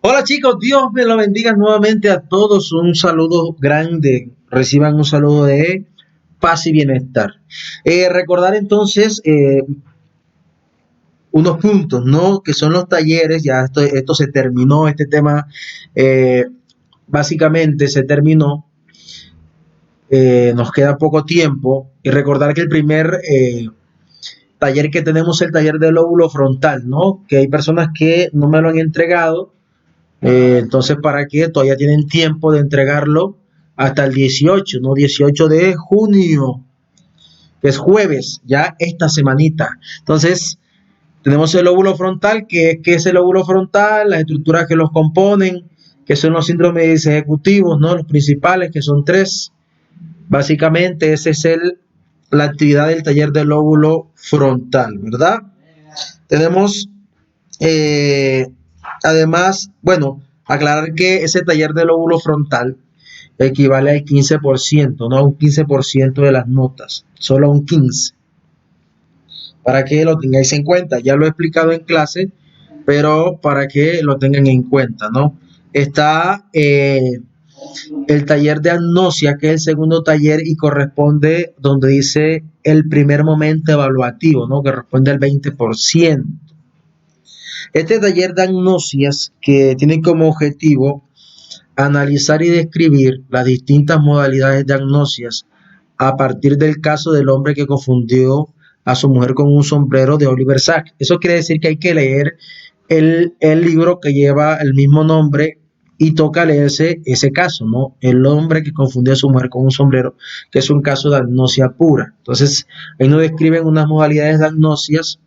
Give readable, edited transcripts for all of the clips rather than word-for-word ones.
Hola chicos, Dios me lo bendiga nuevamente a todos. Un saludo grande. Reciban un saludo de paz y bienestar. Recordar entonces unos puntos, ¿no? Que son los talleres. Ya esto se terminó, este tema eh, básicamente se terminó. Nos queda poco tiempo. Y recordar que el primer taller que tenemos es el taller del lóbulo frontal, ¿no? Que hay personas que no me lo han entregado. Entonces, ¿para qué? Todavía tienen tiempo de entregarlo hasta el 18, ¿no? 18 de junio, que es jueves, ya esta semanita. Entonces, tenemos el lóbulo frontal, que es el lóbulo frontal, las estructuras que los componen, que son los síndromes ejecutivos, ¿no? Los principales, que son tres. Básicamente, esa es la actividad del taller del lóbulo frontal, ¿verdad? Tenemos eh, además, bueno, aclarar que ese taller del lóbulo frontal equivale al 15%, no a un 15% de las notas, solo a un 15%, para que lo tengáis en cuenta. Ya lo he explicado en clase, pero para que lo tengan en cuenta, ¿no? Está el taller de agnosia, que es el segundo taller y corresponde donde dice el primer momento evaluativo, ¿no? Que responde al 20%. Este taller de agnosias que tiene como objetivo analizar y describir las distintas modalidades de agnosias a partir del caso del hombre que confundió a su mujer con un sombrero de Oliver Sacks. Eso quiere decir que hay que leer el libro que lleva el mismo nombre y toca leerse ese caso, ¿no? El hombre que confundió a su mujer con un sombrero, que es un caso de agnosia pura. Entonces, ahí nos describen unas modalidades de agnosias.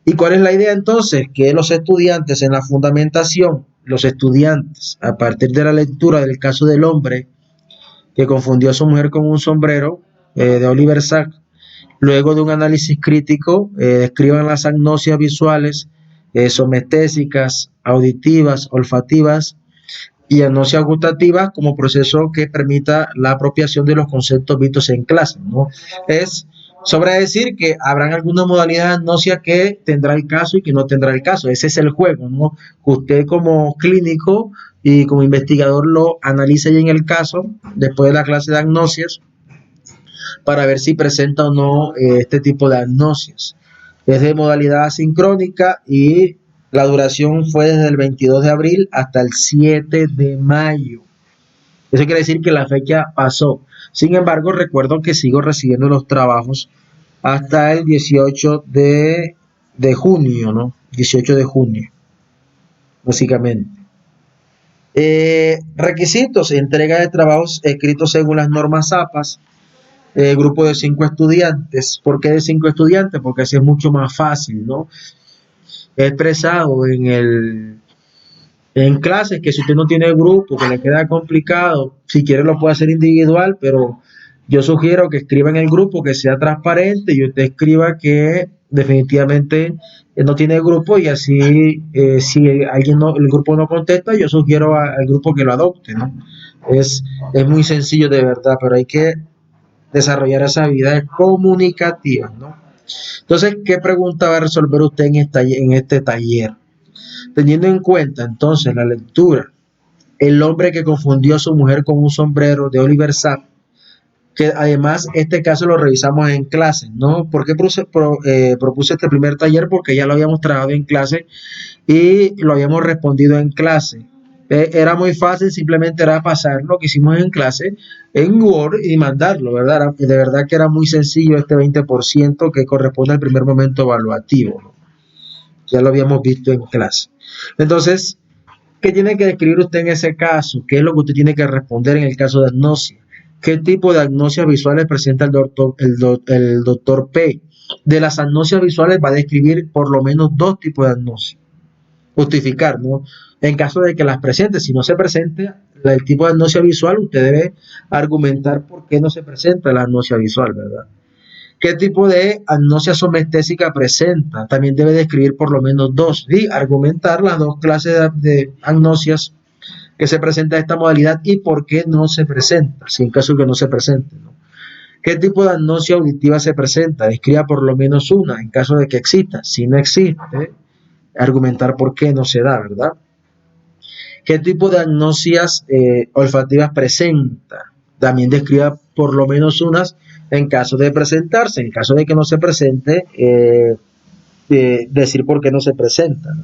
¿Y cuál es la idea entonces? Que los estudiantes en la fundamentación, los estudiantes, a partir de la lectura del caso del hombre que confundió a su mujer con un sombrero de Oliver Sacks, luego de un análisis crítico, describan las agnosias visuales, somestésicas, auditivas, olfativas y agnosias gustativas como proceso que permita la apropiación de los conceptos vistos en clase, ¿no? Es sobre decir que habrán algunas modalidades de agnosia que tendrá el caso y que no tendrá el caso. Ese es el juego, ¿no? Usted como clínico y como investigador lo analiza ya en el caso, después de la clase de agnosias, para ver si presenta o no este tipo de agnosias. Es de modalidad asincrónica y la duración fue desde el 22 de abril hasta el 7 de mayo. Eso quiere decir que la fecha pasó. Sin embargo, recuerdo que sigo recibiendo los trabajos hasta el 18 de junio, ¿no? 18 de junio, básicamente. Requisitos: entrega de trabajos escritos según las normas APAS, grupo de 5 estudiantes. ¿Por qué de 5 estudiantes? Porque así es mucho más fácil, ¿no? He expresado en clases que si usted no tiene grupo, que le queda complicado, si quiere lo puede hacer individual, pero yo sugiero que escriba en el grupo, que sea transparente y usted escriba que definitivamente no tiene grupo y así si alguien no, el grupo no contesta, yo sugiero al grupo que lo adopte, ¿no? Es, es muy sencillo de verdad, pero hay que desarrollar esas habilidades comunicativas, ¿no? Entonces, ¿qué pregunta va a resolver usted en este taller? Teniendo en cuenta entonces la lectura, el hombre que confundió a su mujer con un sombrero de Oliver Sacks, que además este caso lo revisamos en clase, ¿no? ¿Por qué propuse este primer taller? Porque ya lo habíamos trabajado en clase y lo habíamos respondido en clase. Era muy fácil, simplemente era pasar lo que hicimos en clase en Word y mandarlo, ¿verdad? De verdad que era muy sencillo este 20% que corresponde al primer momento evaluativo, ¿no? Ya lo habíamos visto en clase. Entonces, ¿qué tiene que describir usted en ese caso? ¿Qué es lo que usted tiene que responder en el caso de agnosia? ¿Qué tipo de agnosias visuales presenta el doctor P? De las agnosias visuales va a describir por lo menos dos tipos de agnosia. Justificar, ¿no? En caso de que las presente, si no se presenta el tipo de agnosia visual, usted debe argumentar por qué no se presenta la agnosia visual, ¿verdad? ¿Qué tipo de agnosia somestésica presenta? También debe describir por lo menos dos y argumentar las dos clases de agnosias que se presenta esta modalidad y por qué no se presenta, si en caso de que no se presente, ¿no? ¿Qué tipo de agnosia auditiva se presenta? Describa por lo menos una en caso de que exista. Si no existe, argumentar por qué no se da, ¿verdad? ¿Qué tipo de agnosias olfativas presenta? También describa por lo menos unas en caso de presentarse. En caso de que no se presente, decir por qué no se presenta, ¿no?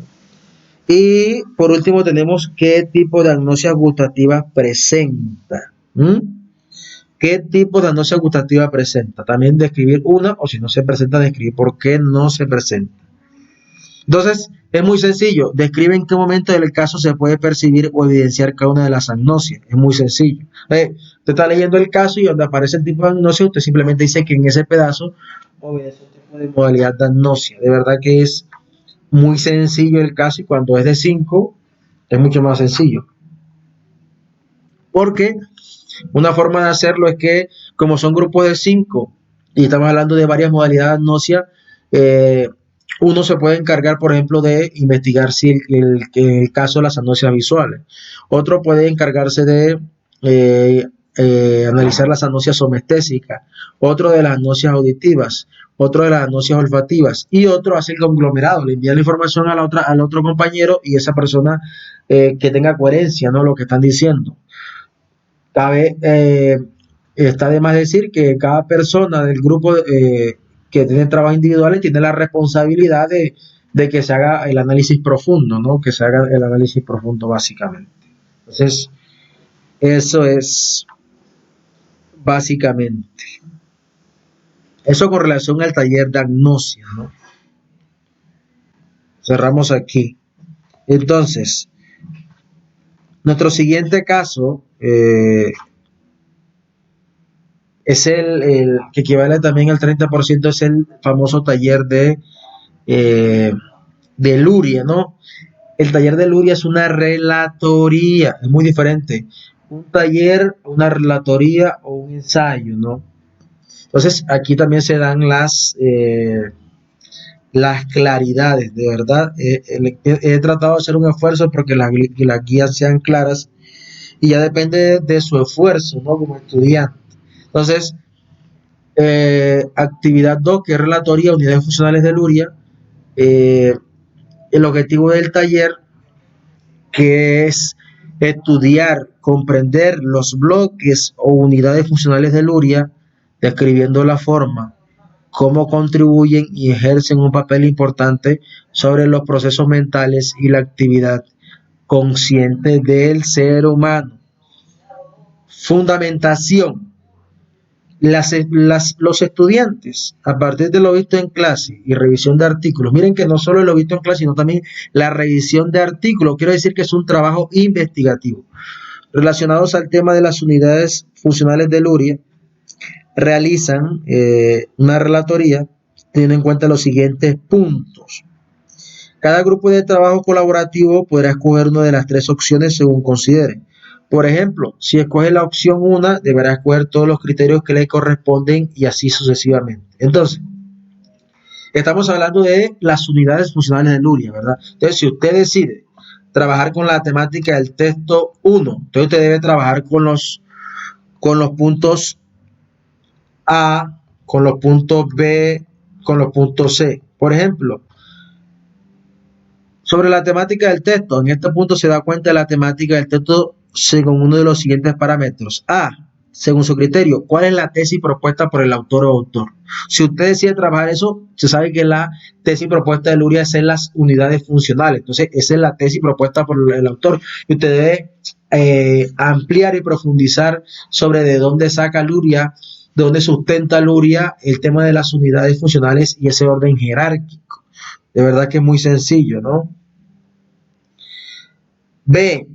Y por último tenemos qué tipo de agnosias gustativas presenta. ¿Mm? ¿Qué tipo de agnosia gustativa presenta? También describir una, o si no se presenta, describir por qué no se presenta. Entonces, es muy sencillo. Describe en qué momento del caso se puede percibir o evidenciar cada una de las agnosias. Es muy sencillo. Usted está leyendo el caso y donde aparece el tipo de agnosia, usted simplemente dice que en ese pedazo obedece un tipo de modalidad de agnosia. De verdad que es muy sencillo el caso, y cuando es de 5 es mucho más sencillo. Porque una forma de hacerlo es que, como son grupos de 5 y estamos hablando de varias modalidades de agnosia, uno se puede encargar, por ejemplo, de investigar si el caso de las agnosias visuales. Otro puede encargarse de analizar las agnosias somestésicas. Otro de las agnosias auditivas. Otro de las agnosias olfativas. Y otro hace el conglomerado, le envía la información al otro compañero, y esa persona que tenga coherencia, ¿no?, lo que están diciendo. Cabe, está de más decir que cada persona del grupo que tiene trabajos individuales tiene la responsabilidad de que se haga el análisis profundo, ¿no? Que se haga el análisis profundo básicamente. Entonces, eso es básicamente. Eso con relación al taller de agnosia, ¿no? Cerramos aquí. Entonces, nuestro siguiente caso es el que equivale también al 30%, es el famoso taller de Luria, ¿no? El taller de Luria es una relatoría, es muy diferente. Un taller, una relatoría o un ensayo, ¿no? Entonces, aquí también se dan las claridades, de verdad. He tratado de hacer un esfuerzo porque las guías sean claras, y ya depende de su esfuerzo, ¿no?, como estudiante. Entonces, actividad 2, que es relatoría, unidades funcionales de Luria. El objetivo del taller, que es estudiar, comprender los bloques o unidades funcionales de Luria, describiendo la forma, cómo contribuyen y ejercen un papel importante sobre los procesos mentales y la actividad consciente del ser humano. Fundamentación. Los estudiantes, a partir de lo visto en clase y revisión de artículos, miren que no solo lo visto en clase, sino también la revisión de artículos, quiero decir que es un trabajo investigativo, relacionados al tema de las unidades funcionales de Luria, realizan una relatoría teniendo en cuenta los siguientes puntos. Cada grupo de trabajo colaborativo podrá escoger una de las 3 opciones según considere. Por ejemplo, si escoge la opción 1, deberá escoger todos los criterios que le corresponden, y así sucesivamente. Entonces, estamos hablando de las unidades funcionales de Luria, ¿verdad? Entonces, si usted decide trabajar con la temática del texto 1, entonces usted debe trabajar con los puntos A, con los puntos B, con los puntos C. Por ejemplo, sobre la temática del texto, en este punto se da cuenta de la temática del texto según uno de los siguientes parámetros. A, según su criterio, ¿cuál es la tesis propuesta por el autor o autor? Si usted decide trabajar eso, se sabe que la tesis propuesta de Luria es en las unidades funcionales. Entonces, esa es la tesis propuesta por el autor. Y usted debe ampliar y profundizar sobre de dónde saca Luria, de dónde sustenta Luria el tema de las unidades funcionales y ese orden jerárquico. De verdad que es muy sencillo, ¿no? B,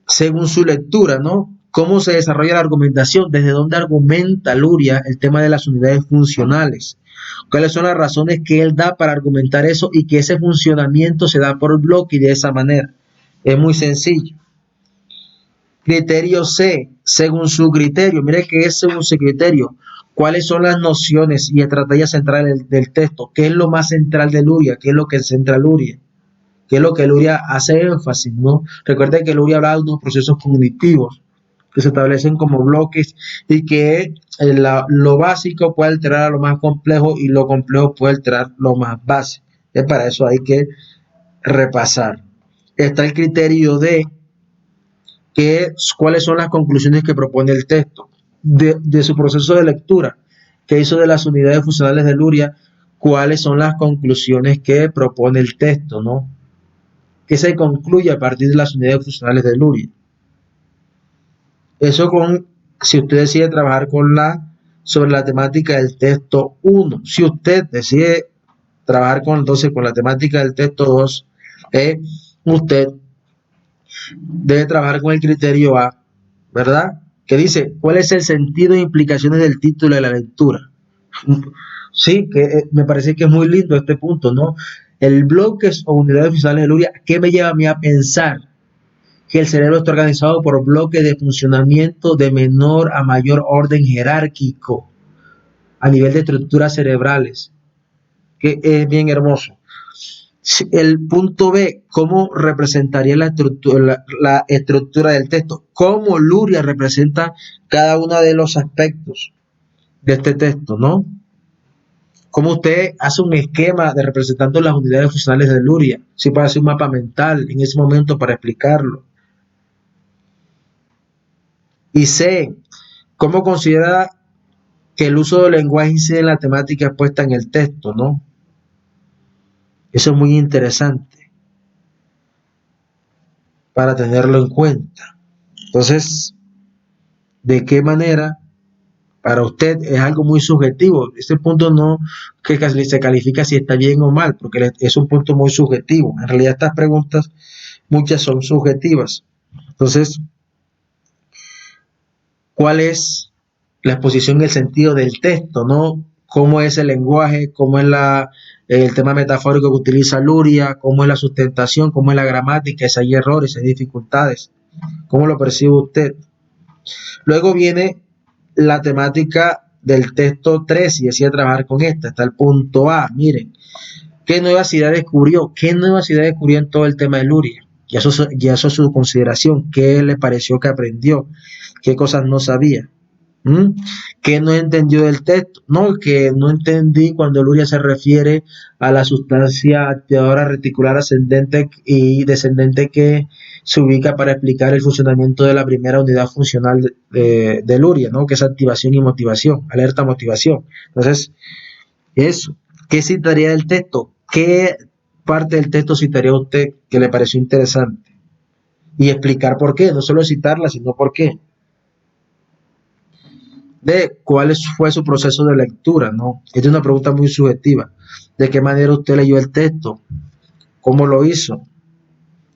según su lectura, ¿no? ¿Cómo se desarrolla la argumentación? ¿Desde dónde argumenta Luria el tema de las unidades funcionales? ¿Cuáles son las razones que él da para argumentar eso y que ese funcionamiento se da por bloque y de esa manera? Es muy sencillo. Criterio C, según su criterio. Mire que es según su criterio. ¿Cuáles son las nociones y estrategias centrales del texto? ¿Qué es lo más central de Luria? ¿Qué es lo que centra Luria? ¿Qué es lo que Luria hace énfasis, ¿no? Recuerden que Luria habla de unos procesos cognitivos que se establecen como bloques, y que lo básico puede alterar a lo más complejo y lo complejo puede alterar lo más básico. Para eso hay que repasar. está el criterio de cuáles son las conclusiones que propone el texto, de su proceso de lectura, que hizo de las unidades funcionales de Luria, cuáles son las conclusiones que propone el texto, ¿no? Que se concluye a partir de las unidades funcionales de Luria. Eso si usted decide trabajar sobre la temática del texto 1. Si usted decide trabajar entonces con la temática del texto 2, usted debe trabajar con el criterio A, ¿verdad? Que dice, ¿cuál es el sentido e implicaciones del título de la lectura? Sí, que me parece que es muy lindo este punto, ¿no? El bloques o unidades funcionales de Luria, ¿qué me lleva a mí a pensar? Que el cerebro está organizado por bloques de funcionamiento de menor a mayor orden jerárquico a nivel de estructuras cerebrales, que es bien hermoso. El punto B, ¿cómo representaría la estructura del texto? ¿Cómo Luria representa cada uno de los aspectos de este texto, no? ¿Cómo usted hace un esquema de representando las unidades funcionales de Luria? Si puede hacer un mapa mental en ese momento para explicarlo. Y C, ¿cómo considera que el uso del lenguaje incide en la temática expuesta en el texto, no? Eso es muy interesante para tenerlo en cuenta. Entonces, ¿de qué manera para usted es algo muy subjetivo? Este punto no que se califica si está bien o mal, porque es un punto muy subjetivo. En realidad estas preguntas, muchas son subjetivas. Entonces, ¿cuál es la exposición y el sentido del texto, no? ¿Cómo es el lenguaje? ¿Cómo es el tema metafórico que utiliza Luria? ¿Cómo es la sustentación? ¿Cómo es la gramática? Si hay errores, si hay dificultades. ¿Cómo lo percibe usted? Luego viene la temática del texto 3 y decía trabajar con esta. Está el punto A. Miren, ¿qué nuevas ideas descubrió? ¿Qué nuevas ideas descubrió en todo el tema de Luria? Ya eso es su consideración. ¿Qué le pareció que aprendió? ¿Qué cosas no sabía? ¿Qué no entendió del texto? No, que no entendí cuando Luria se refiere a la sustancia activadora reticular ascendente y descendente que se ubica para explicar el funcionamiento de la primera unidad funcional de Luria, ¿no? Que es activación y motivación, alerta motivación. Entonces, eso. ¿Qué citaría del texto? ¿Qué parte del texto citaría a usted que le pareció interesante? Y explicar por qué, no solo citarla, sino por qué. De cuál fue su proceso de lectura, ¿no? Esta es una pregunta muy subjetiva. ¿De qué manera usted leyó el texto? ¿Cómo lo hizo?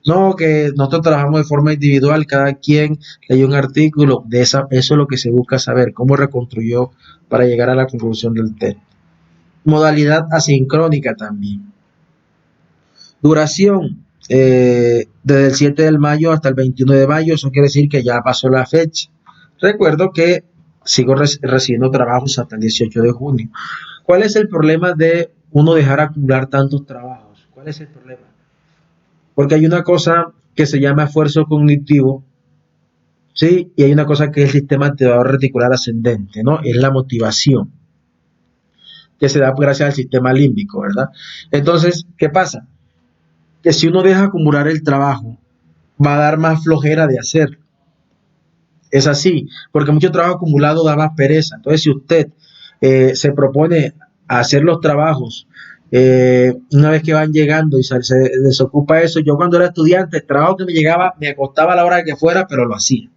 No, que nosotros trabajamos de forma individual, cada quien leyó un artículo, eso es lo que se busca saber, cómo reconstruyó para llegar a la conclusión del texto. Modalidad asincrónica también. Duración, desde el 7 de mayo hasta el 21 de mayo, eso quiere decir que ya pasó la fecha. Recuerdo que sigo recibiendo trabajos hasta el 18 de junio. ¿Cuál es el problema de uno dejar acumular tantos trabajos? ¿Cuál es el problema? Porque hay una cosa que se llama esfuerzo cognitivo, ¿sí? Y hay una cosa que es el sistema activador reticular ascendente, ¿no? Es la motivación, que se da gracias al sistema límbico, ¿verdad? Entonces, ¿qué pasa? Que si uno deja acumular el trabajo, va a dar más flojera de hacerlo. Es así, porque mucho trabajo acumulado da más pereza. Entonces, si usted se propone hacer los trabajos una vez que van llegando y se desocupa eso, yo cuando era estudiante, el trabajo que me llegaba, me acostaba a la hora que fuera, pero lo hacía.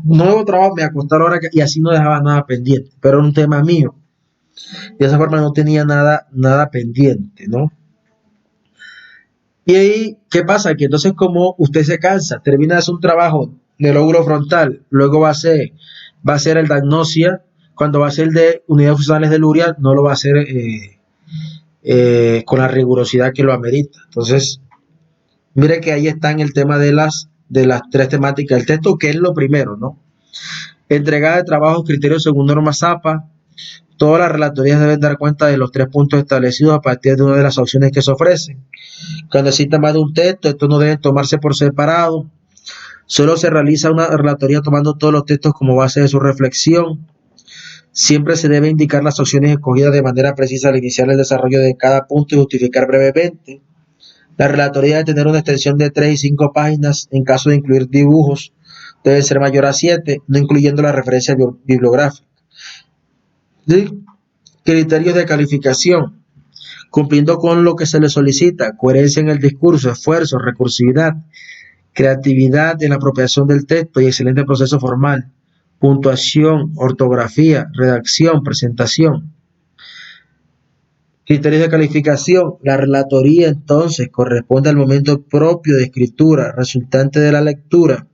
Nuevo trabajo, me acostaba a la hora y así no dejaba nada pendiente, pero era un tema mío. De esa forma no tenía nada pendiente, ¿no? Y ahí, ¿qué pasa? Que entonces como usted se cansa, termina de hacer un trabajo de lóbulo frontal, luego va a ser el de agnosia, cuando va a ser el de unidades funcionales de Luria, no lo va a hacer con la rigurosidad que lo amerita. Entonces, mire que ahí está en el tema de las tres temáticas del texto, que es lo primero, ¿no? Entregada de trabajos, criterios según norma ZAPA. Todas las relatorías deben dar cuenta de los 3 puntos establecidos a partir de una de las opciones que se ofrecen. Cuando exista más de un texto, estos no deben tomarse por separado. Solo se realiza una relatoría tomando todos los textos como base de su reflexión. Siempre se debe indicar las opciones escogidas de manera precisa al iniciar el desarrollo de cada punto y justificar brevemente. La relatoría debe tener una extensión de 3 y 5 páginas. En caso de incluir dibujos, debe ser mayor a 7, no incluyendo la referencia bibliográfica. ¿Sí? Criterios de calificación. Cumpliendo con lo que se le solicita: coherencia en el discurso, esfuerzo, recursividad, creatividad en la apropiación del texto y excelente proceso formal, puntuación, ortografía, redacción, presentación. Criterios de calificación. La relatoría entonces corresponde al momento propio de escritura resultante de la lectura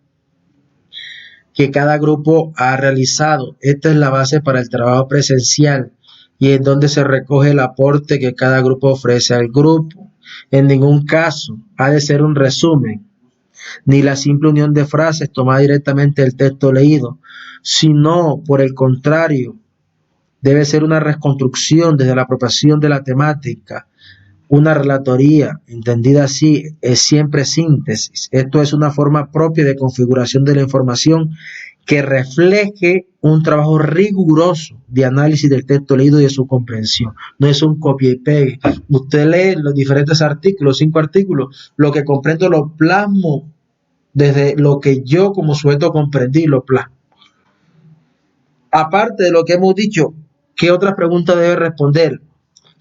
que cada grupo ha realizado. Esta es la base para el trabajo presencial y es donde se recoge el aporte que cada grupo ofrece al grupo. En ningún caso ha de ser un resumen, ni la simple unión de frases tomada directamente del texto leído, sino, por el contrario, debe ser una reconstrucción desde la apropiación de la temática. Una relatoría, entendida así, es siempre síntesis. Esto es una forma propia de configuración de la información que refleje un trabajo riguroso de análisis del texto leído y de su comprensión. No es un copia y pegue. Usted lee los diferentes artículos, 5 artículos, lo que comprendo lo plasmo desde lo que yo como sujeto comprendí, lo plasmo. Aparte de lo que hemos dicho, ¿qué otras preguntas debe responder?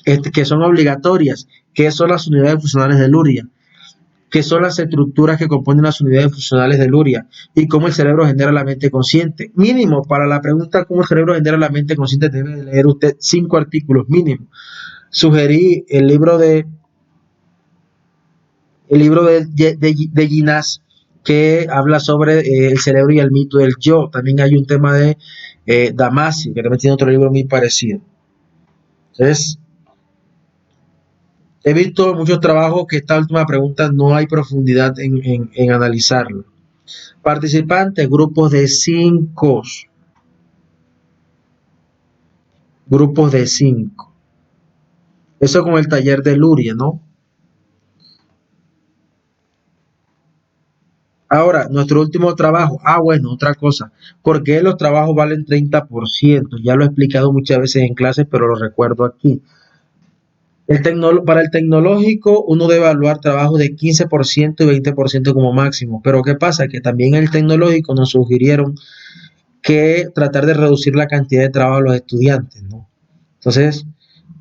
Que son obligatorias. ¿Qué son las unidades funcionales de Luria? ¿Qué son las estructuras que componen las unidades funcionales de Luria? ¿Y cómo el cerebro genera la mente consciente? Mínimo, para la pregunta ¿cómo el cerebro genera la mente consciente? Debe leer usted 5 artículos mínimo. Sugerí el libro de Ginás, que habla sobre el cerebro y el mito del yo. También hay un tema de Damasio, que también tiene otro libro muy parecido. Entonces, he visto muchos trabajos que esta última pregunta no hay profundidad en analizarlo. Participantes, grupos de 5. Grupos de 5. Eso con el taller de Luria, ¿no? Ahora, nuestro último trabajo. Bueno, otra cosa. ¿Por qué los trabajos valen 30%? Ya lo he explicado muchas veces en clases, pero lo recuerdo aquí. Para el tecnológico, uno debe evaluar trabajo de 15% y 20% como máximo. Pero ¿qué pasa? Que también en el tecnológico nos sugirieron que tratar de reducir la cantidad de trabajo a los estudiantes, ¿no? Entonces,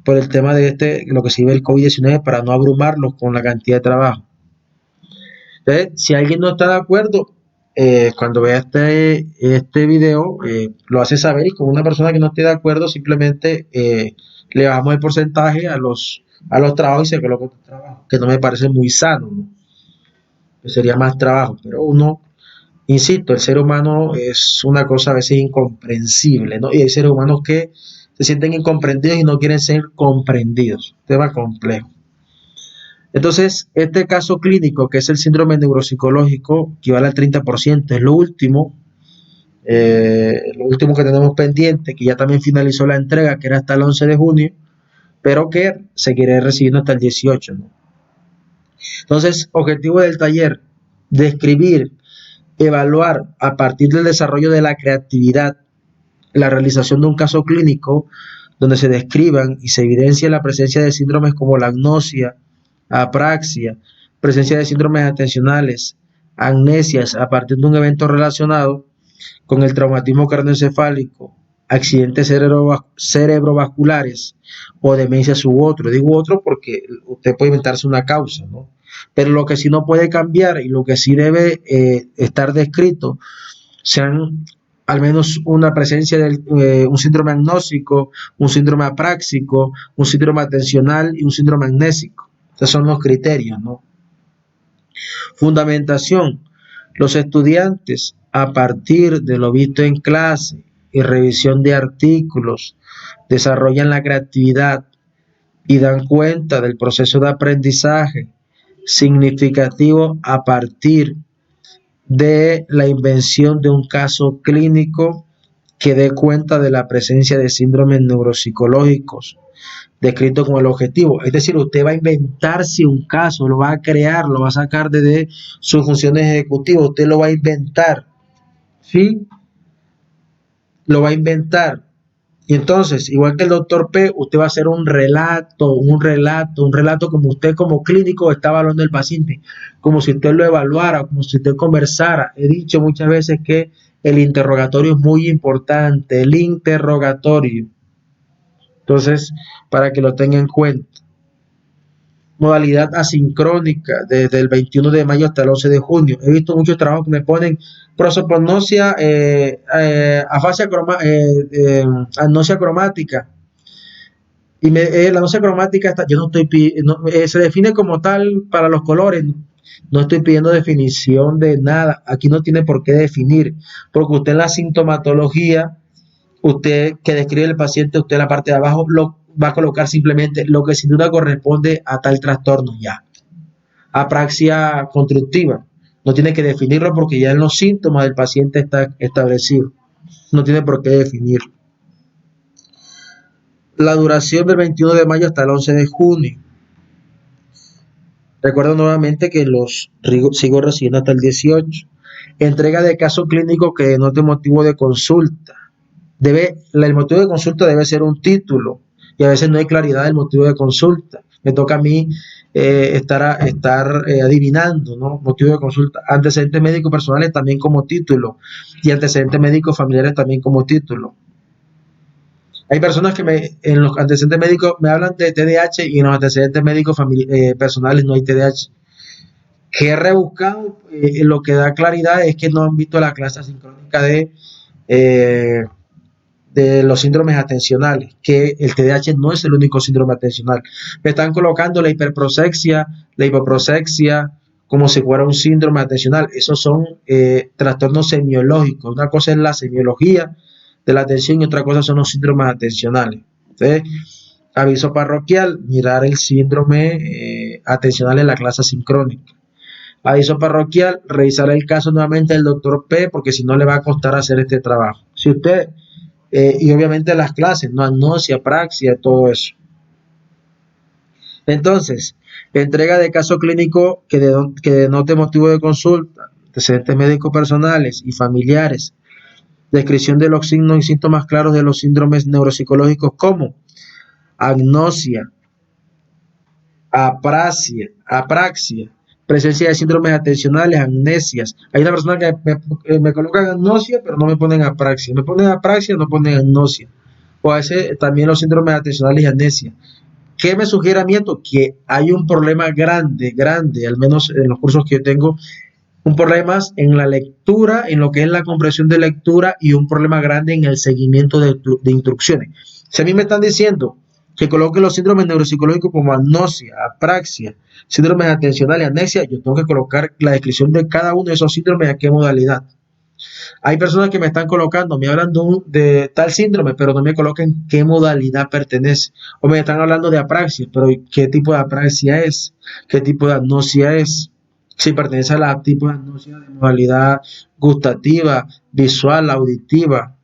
por el tema de lo que se vive el COVID-19, para no abrumarlos con la cantidad de trabajo. Entonces, si alguien no está de acuerdo, cuando vea este video, lo hace saber, y con una persona que no esté de acuerdo, simplemente le bajamos el porcentaje a los trabajos y se coloca otro trabajo, que no me parece muy sano, ¿no? Que sería más trabajo, pero uno, insisto, el ser humano es una cosa a veces incomprensible, ¿no? Y hay seres humanos que se sienten incomprendidos y no quieren ser comprendidos. Tema complejo. Entonces, este caso clínico, que es el síndrome neuropsicológico, equivale al 30%, es lo último que tenemos pendiente, que ya también finalizó la entrega, que era hasta el 11 de junio, pero que seguiré recibiendo hasta el 18, ¿no? Entonces, objetivo del taller: describir, evaluar a partir del desarrollo de la creatividad la realización de un caso clínico donde se describan y se evidencie la presencia de síndromes como la agnosia, apraxia, presencia de síndromes atencionales, amnesias a partir de un evento relacionado con el traumatismo craneoencefálico, accidentes cerebrovasculares o demencias u otro. Digo otro porque usted puede inventarse una causa, ¿no? Pero lo que sí no puede cambiar y lo que sí debe estar descrito sean al menos una presencia de un síndrome agnóstico, un síndrome apráxico, un síndrome atencional y un síndrome amnésico. Estos son los criterios, ¿no? Fundamentación. Los estudiantes, a partir de lo visto en clase y revisión de artículos, desarrollan la creatividad y dan cuenta del proceso de aprendizaje significativo a partir de la invención de un caso clínico que dé cuenta de la presencia de síndromes neuropsicológicos descrito con el objetivo. Es decir, usted va a inventarse un caso, lo va a crear, lo va a sacar desde sus funciones ejecutivas, usted lo va a inventar, ¿sí? Lo va a inventar. Y entonces, igual que el doctor P, usted va a hacer un relato como usted como clínico está evaluando al paciente, como si usted lo evaluara, como si usted conversara. He dicho muchas veces que el interrogatorio es muy importante, el interrogatorio. Entonces, para que lo tenga en cuenta. Modalidad asincrónica desde el 21 de mayo hasta el 11 de junio. He visto muchos trabajos que me ponen prosopagnosia, afasia agnosia cromática. Y la agnosia cromática está, yo no estoy no, se define como tal para los colores. No estoy pidiendo definición de nada. Aquí no tiene por qué definir, porque usted en la sintomatología, usted que describe el paciente, usted en la parte de abajo lo va a colocar simplemente lo que sin duda corresponde a tal trastorno ya. Apraxia constructiva. No tiene que definirlo porque ya en los síntomas del paciente está establecido. No tiene por qué definirlo. La duración del 21 de mayo hasta el 11 de junio. Recuerdo nuevamente que los sigo recibiendo hasta el 18. Entrega de caso clínico que denote motivo de consulta. El motivo de consulta debe ser un título y a veces no hay claridad del motivo de consulta. Me toca a mí estar adivinando, ¿no? Motivo de consulta. Antecedentes médicos personales también como título y antecedentes médicos familiares también como título. Hay personas que en los antecedentes médicos me hablan de TDAH y en los antecedentes médicos personales no hay TDAH. Que he rebuscado, lo que da claridad es que no han visto la clase asincrónica eh, de los síndromes atencionales, que el TDAH no es el único síndrome atencional. Me están colocando la hiperprosexia, la hipoprosexia, como si fuera un síndrome atencional. Esos son trastornos semiológicos. Una cosa es la semiología de la atención y otra cosa son los síndromes atencionales. Entonces, aviso parroquial, mirar el síndrome atencional en la clase sincrónica. Aviso parroquial, revisar el caso nuevamente del doctor P, porque si no le va a costar hacer este trabajo. Si usted y obviamente las clases, no agnosia, praxia, todo eso. Entonces, entrega de caso clínico que denote motivo de consulta, antecedentes médicos personales y familiares, descripción de los signos y síntomas claros de los síndromes neuropsicológicos como agnosia, apraxia, presencia de síndromes atencionales, amnesias. Hay una persona que me colocan agnosia, pero no me ponen apraxia. Me ponen apraxia, no ponen agnosia. O a veces también los síndromes atencionales y amnesia. ¿Qué me sugiere a mí esto? Que hay un problema grande, al menos en los cursos que yo tengo, un problema en la lectura, en lo que es la comprensión de lectura y un problema grande en el seguimiento de instrucciones. Si a mí me están diciendo que coloque los síndromes neuropsicológicos como agnosia, apraxia, síndromes atencionales, amnesia, yo tengo que colocar la descripción de cada uno de esos síndromes, a qué modalidad. Hay personas que me están colocando, me hablan de tal síndrome, pero no me colocan qué modalidad pertenece. O me están hablando de apraxia, pero qué tipo de apraxia es, qué tipo de agnosia es. Si pertenece a la tipo de agnosia de modalidad gustativa, visual, auditiva,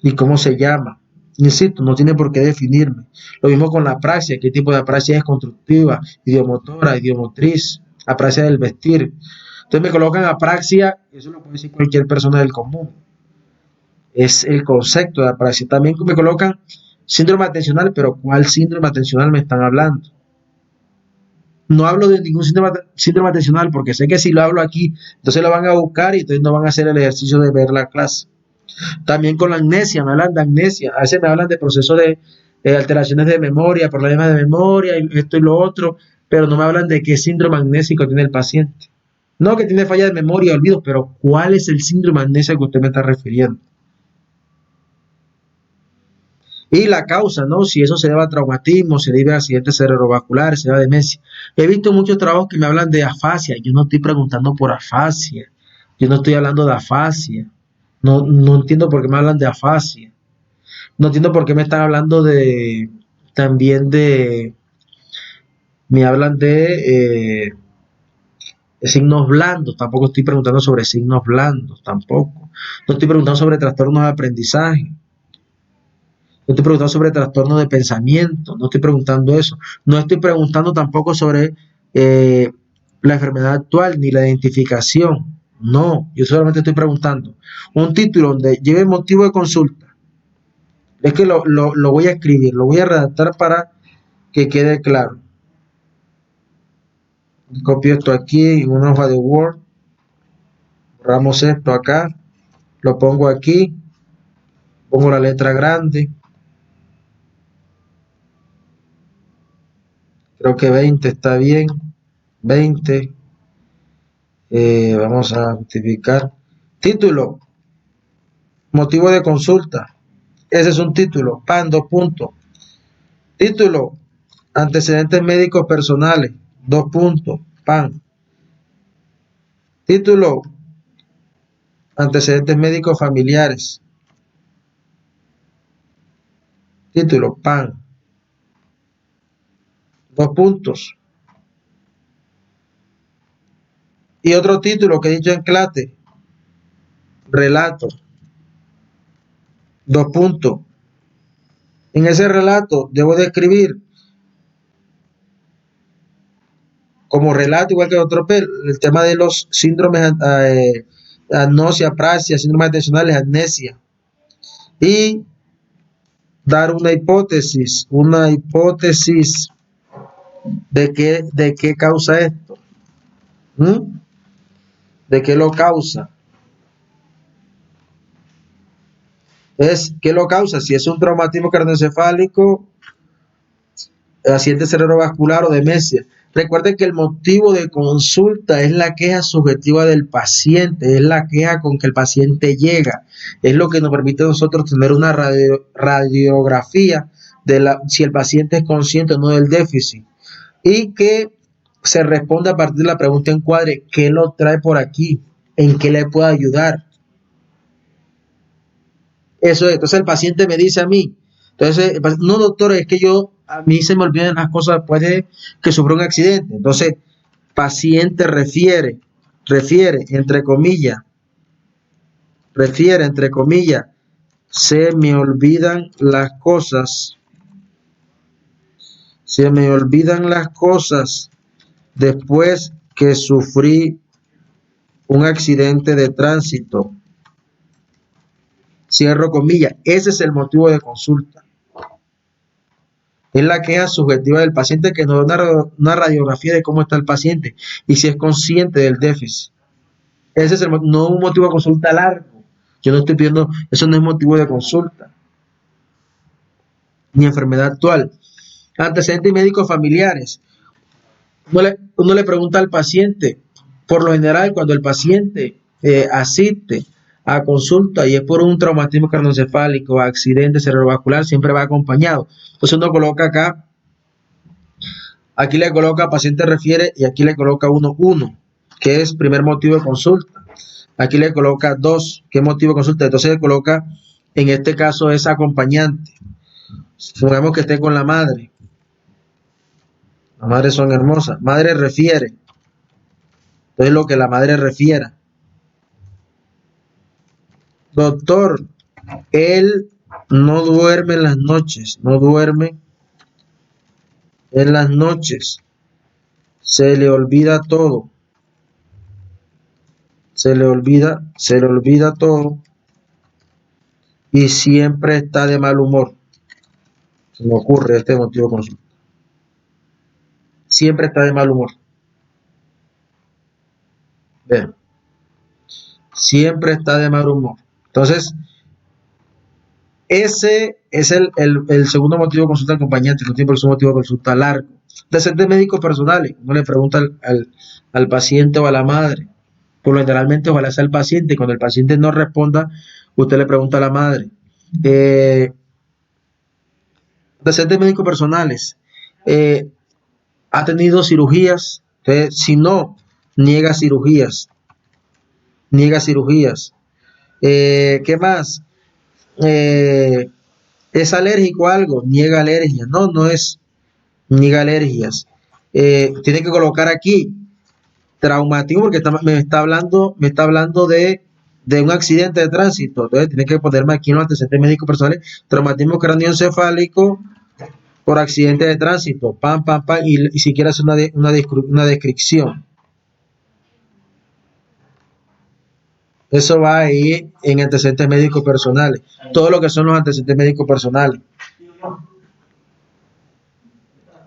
y cómo se llama. Insisto, no tiene por qué definirme. Lo mismo con la apraxia, qué tipo de apraxia es constructiva, idiomotora, idiomotriz, apraxia del vestir. Entonces me colocan apraxia, eso lo puede decir cualquier persona del común. Es el concepto de apraxia. También me colocan síndrome atencional, pero ¿cuál síndrome atencional me están hablando? No hablo de ningún síndrome atencional porque sé que si lo hablo aquí, entonces lo van a buscar y entonces no van a hacer el ejercicio de ver la clase. También con la amnesia, me hablan de amnesia, a veces me hablan de procesos de alteraciones de memoria, problemas de memoria, esto y lo otro, pero no me hablan de qué síndrome amnésico tiene el paciente. No que tiene falla de memoria, olvido, pero ¿cuál es el síndrome de amnesia que usted me está refiriendo? Y la causa, ¿no? Si eso se debe a traumatismo, se debe a accidentes cerebrovasculares, se debe a demencia. He visto muchos trabajos que me hablan de afasia. Yo no estoy preguntando por afasia. Yo no estoy hablando de afasia. No entiendo por qué me hablan de afasia. No entiendo por qué me están hablando también me hablan de signos blandos. Tampoco estoy preguntando sobre signos blandos, tampoco. No estoy preguntando sobre trastornos de aprendizaje. No estoy preguntando sobre trastornos de pensamiento, no estoy preguntando eso. No estoy preguntando tampoco sobre la enfermedad actual ni la identificación. No, yo solamente estoy preguntando un título donde lleve motivo de consulta, Es que lo voy a escribir, lo voy a redactar para que quede claro. Copio esto aquí en una hoja de Word. Borramos esto acá. Lo pongo aquí. Pongo la letra grande. Creo que 20 está bien. 20. Vamos a justificar. Título. Motivo de consulta. Ese es un título. Pan, 2 puntos. Título. Antecedentes médicos personales. 2 puntos. Pan. Título. Antecedentes médicos familiares. Título. Pan. 2 puntos. Y otro título que he dicho en clase. Relato. 2 puntos. En ese relato debo de escribir como relato, igual que otro, el tema de los síndromes, agnosia, apraxia, síndromes atencionales, amnesia. Y dar una hipótesis de qué causa esto. ¿De qué lo causa? ¿Qué lo causa? Si es un traumatismo craneoencefálico, accidente cerebrovascular o demencia. Recuerden que el motivo de consulta es la queja subjetiva del paciente, es la queja con que el paciente llega, es lo que nos permite a nosotros tener una radiografía de si el paciente es consciente o no del déficit, y que se responda a partir de la pregunta encuadre: ¿qué lo trae por aquí? ¿En qué le puedo ayudar? Eso es. Entonces el paciente me dice a mí, entonces, no, doctor, es que a mí se me olvidan las cosas después de que sufrió un accidente. Entonces, paciente refiere, entre comillas, se me olvidan las cosas, después que sufrí un accidente de tránsito. Cierro comillas. Ese es el motivo de consulta. Es la queja subjetiva del paciente que nos da una radiografía de cómo está el paciente y si es consciente del déficit. Ese es no un motivo de consulta largo. Yo no estoy pidiendo, eso no es motivo de consulta. Ni enfermedad actual. Antecedentes médicos familiares. Uno le pregunta al paciente, por lo general, cuando el paciente asiste a consulta y es por un traumatismo craneoencefálico, accidente cerebrovascular, siempre va acompañado. Entonces uno coloca acá, aquí le coloca paciente refiere y aquí le coloca 1, que es primer motivo de consulta. Aquí le coloca 2, que es motivo de consulta. Entonces le coloca, en este caso es acompañante. Supongamos que esté con la madre. Las madres son hermosas. Madre refiere. Entonces lo que la madre refiera. Doctor, él no duerme en las noches. No duerme en las noches. Se le olvida todo. Se le olvida todo. Y siempre está de mal humor. Se me ocurre este motivo de consulta. Siempre está de mal humor. Vean. Siempre está de mal humor. Entonces, ese es el segundo motivo de consulta acompañante, no tiene por qué ser un motivo de consulta largo. Antecedentes médicos personales, uno le pregunta al paciente o a la madre. Por lo generalmente, ojalá sea el paciente, y cuando el paciente no responda, usted le pregunta a la madre. Antecedentes médicos personales. ¿Ha tenido cirugías? Entonces, si no, niega cirugías. ¿Qué más? ¿Es alérgico a algo? Niega alergias. No es, niega alergias. Tiene que colocar aquí traumatismo porque me está hablando de un accidente de tránsito. Entonces tiene que ponerme aquí en los antecedentes médicos personales: traumatismo craneoencefálico por accidente de tránsito. Pam, pam, pam. Y si quiere hacer una descripción. Eso va ahí en antecedentes médicos personales. Todo lo que son los antecedentes médicos personales.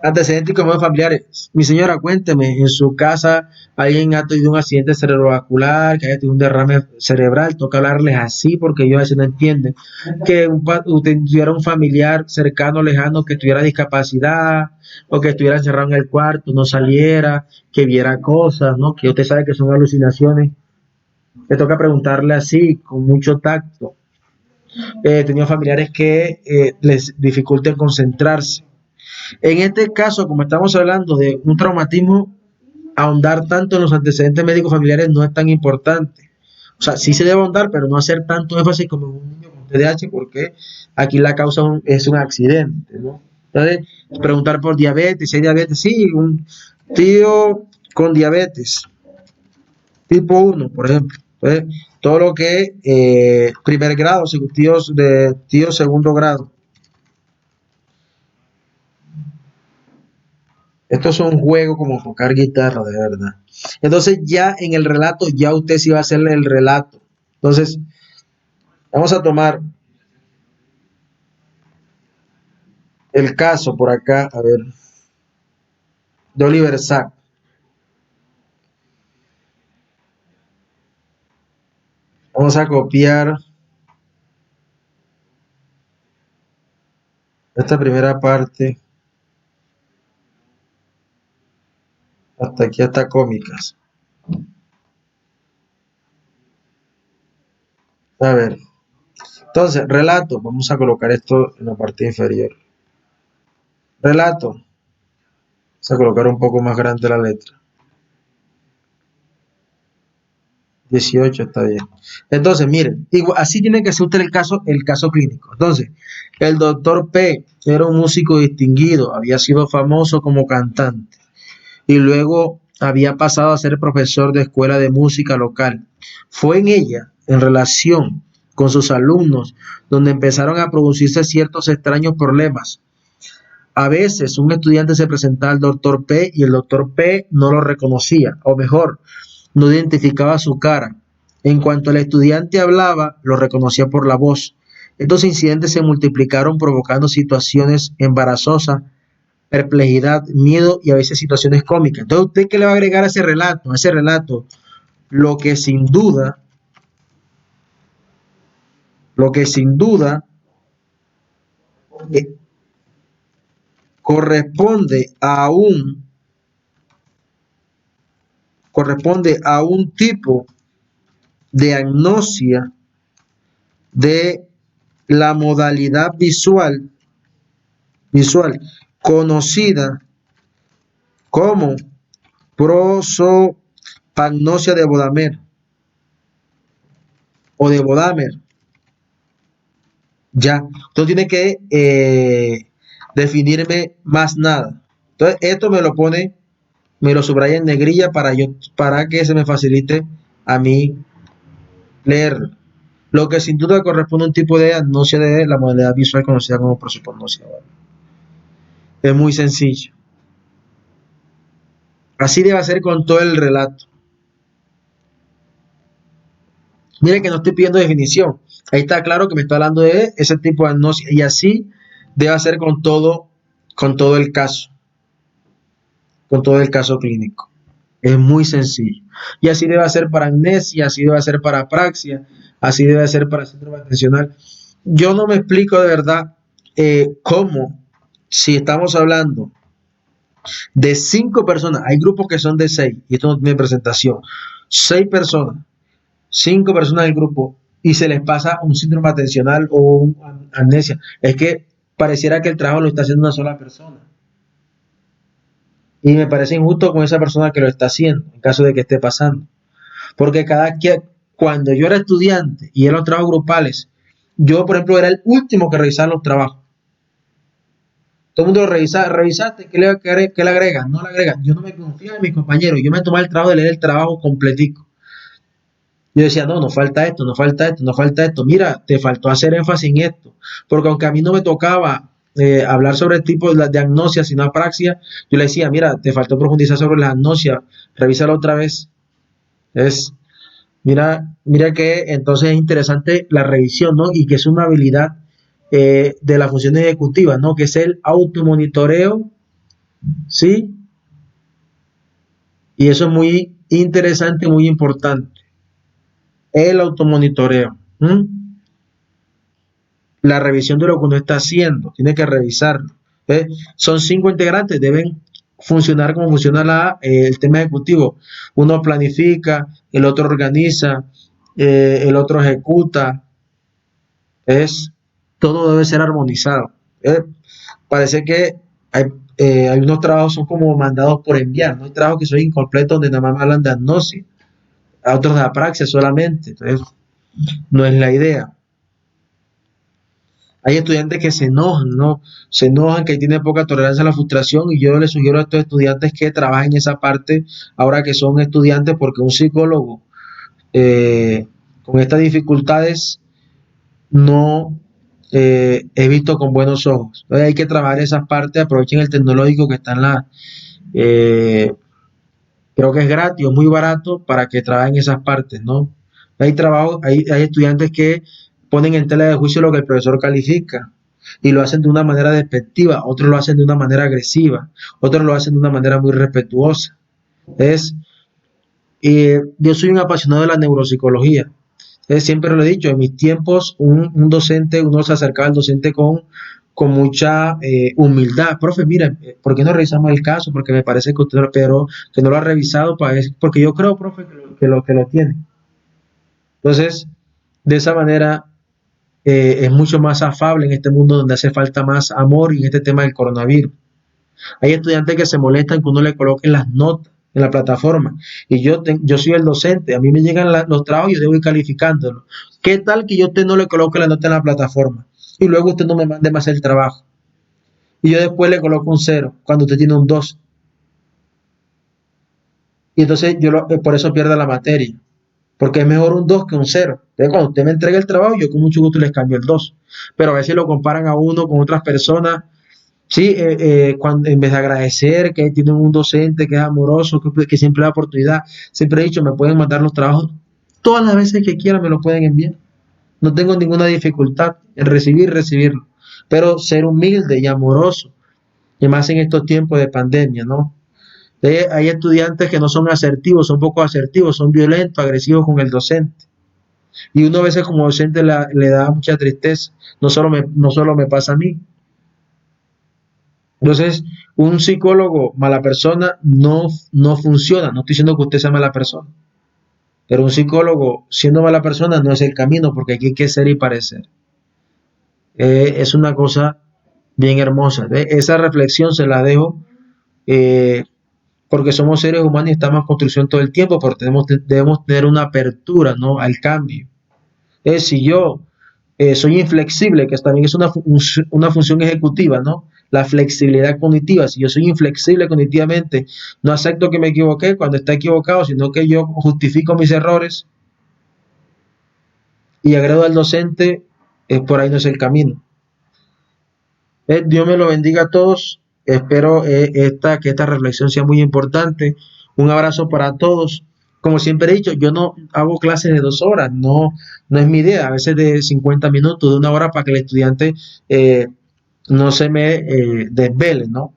Antecedentes como familiares. Mi señora, cuénteme, en su casa alguien ha tenido un accidente cerebrovascular, que haya tenido un derrame cerebral, toca hablarles así porque ellos a veces no entienden. Que usted tuviera un familiar cercano, lejano, que tuviera discapacidad o que estuviera encerrado en el cuarto, no saliera, que viera cosas, ¿no? Que usted sabe que son alucinaciones. Le toca preguntarle así, con mucho tacto. He tenido familiares que les dificulten concentrarse. En este caso, como estamos hablando de un traumatismo, ahondar tanto en los antecedentes médicos familiares no es tan importante. O sea, sí se debe ahondar, pero no hacer tanto énfasis como en un niño con TDAH, porque aquí la causa es un accidente, ¿no? Entonces, preguntar por diabetes, si hay diabetes, sí, un tío con diabetes, tipo 1, por ejemplo. Entonces, todo lo que primer grado, tío segundo grado. Esto es un juego como tocar guitarra, de verdad. Entonces ya en el relato, ya usted sí va a hacerle el relato. Entonces, vamos a tomar el caso por acá, a ver, de Oliver Sack. Vamos a copiar esta primera parte hasta aquí, hasta cómicas. A ver, entonces, relato. Vamos a colocar esto en la parte inferior. Relato. Vamos a colocar un poco más grande la letra. 18 está bien. Entonces, miren, igual, así tiene que ser usted el caso clínico. Entonces, el doctor P era un músico distinguido, había sido famoso como cantante y luego había pasado a ser profesor de escuela de música local. Fue en ella, en relación con sus alumnos, donde empezaron a producirse ciertos extraños problemas. A veces un estudiante se presentaba al doctor P y el doctor P no lo reconocía, o mejor, no identificaba su cara. En cuanto el estudiante hablaba, lo reconocía por la voz. Estos incidentes se multiplicaron provocando situaciones embarazosas, perplejidad, miedo y a veces situaciones cómicas. Entonces, ¿usted qué le va a agregar a ese relato? A ese relato, lo que sin duda, lo que sin duda eh, corresponde a un tipo de agnosia de la modalidad visual conocida como prosopagnosia de Bodamer o de Bodamer. Ya, no tiene que definirme más nada. Entonces, esto me lo subraya en negrilla para que se me facilite a mí leerlo. Lo que sin duda corresponde a un tipo de agnosia de la modalidad visual conocida como prosopagnosia. Es muy sencillo. Así debe ser con todo el relato. Mire que no estoy pidiendo definición. Ahí está claro que me está hablando de ese tipo de agnosia. Y así debe ser con todo el caso, con todo el caso clínico. Es muy sencillo. Y así debe ser para amnesia, así debe ser para apraxia, así debe ser para síndrome atencional. Yo no me explico de verdad cómo, si estamos hablando de 5 personas, hay grupos que son de 6, y esto no tiene presentación, 6 personas, 5 personas del grupo, y se les pasa un síndrome atencional o un amnesia. Es que pareciera que el trabajo lo está haciendo una sola persona. Y me parece injusto con esa persona que lo está haciendo, en caso de que esté pasando. Porque cuando yo era estudiante y en los trabajos grupales, yo, por ejemplo, era el último que revisaba los trabajos. Todo el mundo lo revisaste, ¿qué le agrega? No le agrega. Yo no me confía en mis compañeros, yo me tomaba el trabajo de leer el trabajo completico. Yo decía, no, nos falta esto, nos falta esto, nos falta esto. Mira, te faltó hacer énfasis en esto. Porque aunque a mí no me tocaba hablar sobre el tipo de agnosia, sino apraxia, yo le decía, mira, te faltó profundizar sobre la agnosia, revísalo otra vez. Es Mira que entonces es interesante la revisión, ¿no? Y que es una habilidad de la función ejecutiva, ¿no? Que es el automonitoreo, ¿sí? Y eso es muy interesante, muy importante. El automonitoreo. ¿M? La revisión de lo que uno está haciendo, tiene que revisarlo. ¿Eh? Son 5 integrantes, deben funcionar como funciona el tema ejecutivo. Uno planifica, el otro organiza, el otro ejecuta, es todo debe ser armonizado. ¿Eh? Parece que hay, hay unos trabajos son como mandados por enviar, ¿no? Hay trabajos que son incompletos donde nada más me hablan de agnosis, a otros de apraxia solamente, entonces no es la idea. Hay estudiantes que se enojan, ¿no? Se enojan, que tienen poca tolerancia a la frustración y yo les sugiero a estos estudiantes que trabajen esa parte ahora que son estudiantes porque un psicólogo con estas dificultades no he visto con buenos ojos. Entonces hay que trabajar esas partes, aprovechen el tecnológico que está en eh, creo que es gratis o muy barato para que trabajen esas partes, ¿no? Hay estudiantes que ponen en tela de juicio lo que el profesor califica y lo hacen de una manera despectiva, otros lo hacen de una manera agresiva, otros lo hacen de una manera muy respetuosa. Es, yo soy un apasionado de la neuropsicología. Siempre lo he dicho, en mis tiempos un docente, uno se acercaba al docente con mucha humildad. Profe, mira, ¿por qué no revisamos el caso? Porque me parece que usted, pero que no lo ha revisado, porque yo creo, profe, que lo tiene. Entonces, de esa manera es mucho más afable en este mundo donde hace falta más amor y en este tema del coronavirus. Hay estudiantes que se molestan que uno le coloque las notas en la plataforma y yo soy el docente, a mí me llegan los trabajos y yo debo ir calificándolos. ¿Qué tal que yo a usted no le coloque la nota en la plataforma y luego usted no me mande más el trabajo? Y yo después le coloco un 0 cuando usted tiene un 2. Y entonces por eso pierdo la materia. Porque es mejor un 2 que un 0. Entonces, cuando usted me entrega el trabajo, yo con mucho gusto les cambio el 2. Pero a veces lo comparan a uno con otras personas. Sí, en vez de agradecer que tienen un docente que es amoroso, que siempre da oportunidad, siempre he dicho, me pueden mandar los trabajos todas las veces que quieran, me lo pueden enviar. No tengo ninguna dificultad en recibirlo. Pero ser humilde y amoroso, y más en estos tiempos de pandemia, ¿no? Hay estudiantes que no son asertivos, son poco asertivos, son violentos, agresivos con el docente. Y uno a veces como docente le da mucha tristeza. No solo me pasa a mí. Entonces, un psicólogo mala persona no funciona. No estoy diciendo que usted sea mala persona. Pero un psicólogo siendo mala persona no es el camino porque aquí hay que ser y parecer. Es una cosa bien hermosa. Esa reflexión se la dejo eh, porque somos seres humanos y estamos en construcción todo el tiempo, pero debemos tener una apertura, ¿no?, al cambio. Si yo soy inflexible, que también es una función ejecutiva, ¿no? La flexibilidad cognitiva. Si yo soy inflexible cognitivamente, no acepto que me equivoqué cuando está equivocado, sino que yo justifico mis errores y agrego al docente, por ahí no es el camino. Dios me lo bendiga a todos. Espero que esta reflexión sea muy importante. Un abrazo para todos. Como siempre he dicho, yo no hago clases de 2 horas, no es mi idea. A veces de 50 minutos, de 1 hora para que el estudiante no se me desvele, ¿no?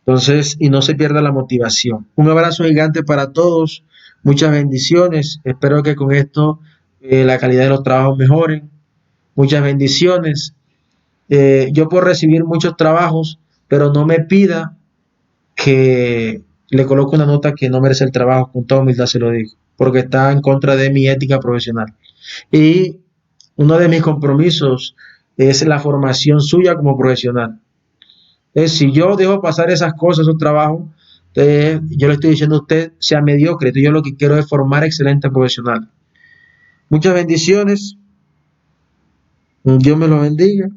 Entonces, y no se pierda la motivación. Un abrazo gigante para todos. Muchas bendiciones. Espero que con esto la calidad de los trabajos mejoren. Muchas bendiciones. Yo puedo recibir muchos trabajos, pero no me pida que le coloque una nota que no merece el trabajo, con toda humildad se lo digo, porque está en contra de mi ética profesional. Y uno de mis compromisos es la formación suya como profesional. Si yo dejo pasar esas cosas, esos trabajos, yo le estoy diciendo a usted, sea mediocre. Yo lo que quiero es formar excelentes profesionales. Muchas bendiciones. Dios me lo bendiga.